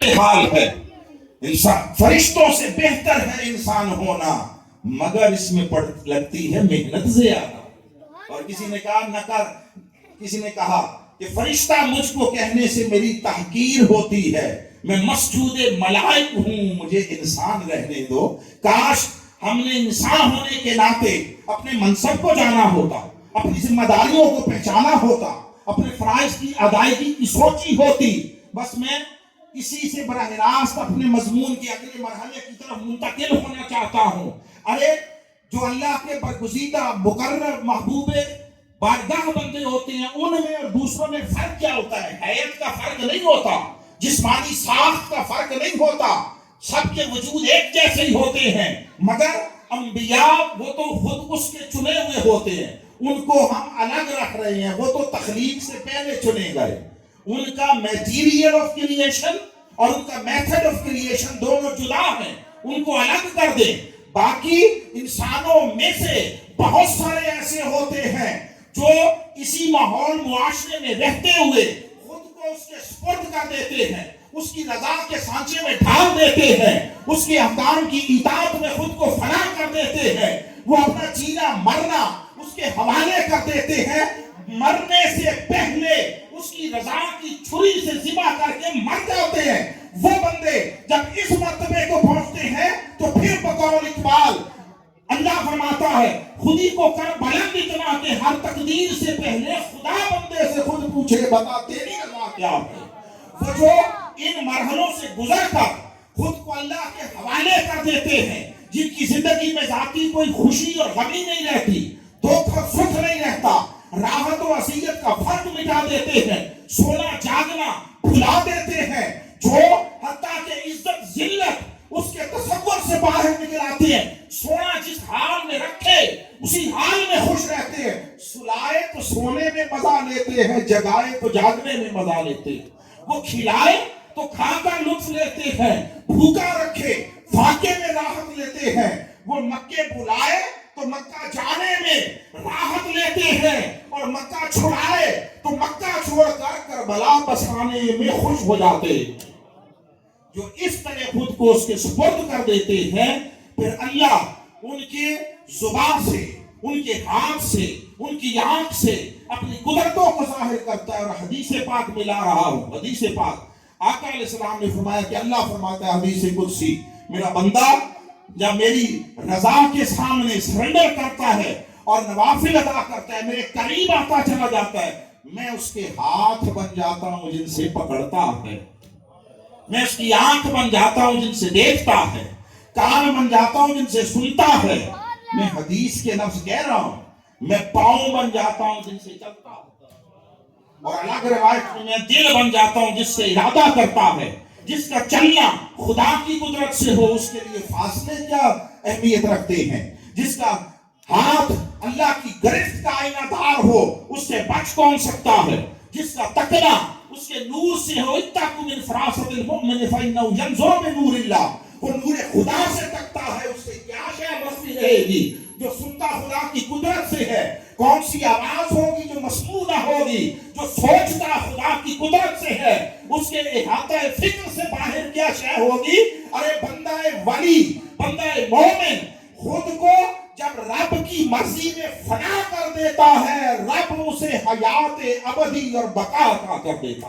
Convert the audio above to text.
صورتحال ہے. انسان فرشتوں سے بہتر ہے انسان ہونا، مگر اس میں لگتی ہے محنت زیادہ. اور کسی نے کہا کہ فرشتہ مجھ کو کہنے سے میری تحقیر ہوتی ہے، میں مسجود ملائک ہوں، مجھے انسان رہنے دو. کاش ہم نے انسان ہونے کے ناطے اپنے منصب کو جانا ہوتا، اپنی ذمہ داریوں کو پہچانا ہوتا، اپنے فرائض کی ادائیگی کی سوچی ہوتی. بس میں اسی سے براہ راست اپنے مضمون کے اگلے مرحلے کی طرف منتقل ہونا چاہتا ہوں. ارے جو اللہ کے برگزیدہ مقرر محبوب بارگاہ بندے ہوتے ہیں، ان میں اور دوسروں میں فرق کیا ہوتا ہے؟ حیت کا فرق نہیں ہوتا، جسمانی ساخت کا فرق نہیں ہوتا، سب کے وجود ایک جیسے ہی ہوتے ہیں. مگر انبیاء وہ تو خود اس کے چنے ہوئے ہوتے ہیں، ان کو ہم الگ رکھ رہے ہیں. وہ تو تخلیق سے پہلے چنے گئے. ان کا میٹیریل آف کریشن اور ان کا میتھڈ آف کریشن دونوں جدا ہیں، ان کو الگ کر دیں. باقی انسانوں میں سے بہت سارے ایسے ہوتے ہیں جو اسی ماحول معاشرے میں رہتے ہوئے خود کو اس کے سپرد کر دیتے ہیں، اس کی رضا کے سانچے میں ڈھال دیتے ہیں، اس کے احکام کی اطاعت میں خود کو فنا کر دیتے ہیں. وہ اپنا جینا مرنا اس کے حوالے کر دیتے ہیں. مرنے سے پہلے اس کی رضا کی چھری سے ذبح کر کے مر جاتے ہیں. وہ بندے جب اس مرتبے کو پہنچتے ہیں تو پھر بقول اقبال اللہ فرماتا ہے خودی کو کر بلند اتنا کہ ہر تقدیر سے پہلے خدا بندے سے خود پوچھے بتا تیری رضا کیا ہے. وہ جو ان مرحلوں سے گزر کر خود کو اللہ کے حوالے کر دیتے ہیں، جن کی زندگی میں ذاتی کوئی خوشی اور غمی نہیں رہتی، دکھ اور سکھ نہیں رہتا، راحت و اذیت کا فرق مٹا دیتے ہیں، سونا جاگنا بھلا دیتے ہیں، جو حتیٰ کہ عزت ذلت اس کے تصور سے باہر نکل آتے ہیں. سونا جس حال میں رکھے اسی حال میں خوش رہتے ہیں. سلائے تو سونے میں مزہ لیتے ہیں، جگائے تو جاگنے میں مزہ لیتے ہیں. وہ کھلائے تو کھا کر لطف لیتے ہیں، بھوکا رکھے فاقے میں راحت لیتے ہیں. وہ مکے بلائے تو مکہ جانے میں راحت لیتے ہیں، اور مکہ چھڑائے تو مکہ چھوڑ کر کربلا بسانے میں خوش ہو جاتے ہیں. جو اس طرح خود کو اس کے سپرد کر دیتے ہیں، پھر اللہ ان کے زبان سے، ان کے ہاتھ سے، ان کی آنکھ سے اپنی قدرتوں کو ظاہر کرتا ہے. اور حدیث پاک میں لا رہا ہوں، حدیث پاک آقا علیہ السلام نے فرمایا کہ اللہ فرماتا ہے حدیث قدسی، میرا بندہ جب میری رضا کے سامنے سرنڈر کرتا ہے اور نوافل ادا کرتا ہے، میرے قریب آتا چلا جاتا ہے، میں اس کے ہاتھ بن جاتا ہوں جن سے پکڑتا ہے، میں اس کی آنکھ بن جاتا ہوں جن سے دیکھتا ہے، کان بن جاتا ہوں جن سے سنتا ہے. میں حدیث کے لفظ کہہ رہا ہوں، میں پاؤں بن جاتا ہوں جن سے چلتا ہے، اور الگ روایت میں میں دل بن جاتا ہوں جس سے ارادہ کرتا ہے. جس کا چلنا خدا کی قدرت سے ہو اس کے لیے فاصلے کیا اہمیت رکھتے ہیں. جس کا ہاتھ اللہ کی گرفت کا آئینہ دار ہو اس سے بچ کون سکتا ہے. جس کا تکنا اس کے نور سے ہو، اتقوا من فراست المؤمن فإنه ينظر بنور اللہ، وہ نور خدا سے تکتا ہے، اس سے کیا شے بستی رہے گی. جو سنتا خدا کی قدرت سے ہے، کون سی آواز ہوگی جو مسموع نہ ہوگی. جو سوچتا خدا کی قدرت سے ہے، اس کے احاطہ فکر سے باہر کیا شے ہوگی. ارے بندہ ولی، بندہ مومن خود کو جب رب کی مرضی میں فنا کر دیتا ہے، رب اسے حیات ابدی اور بقا عطا کر دیتا.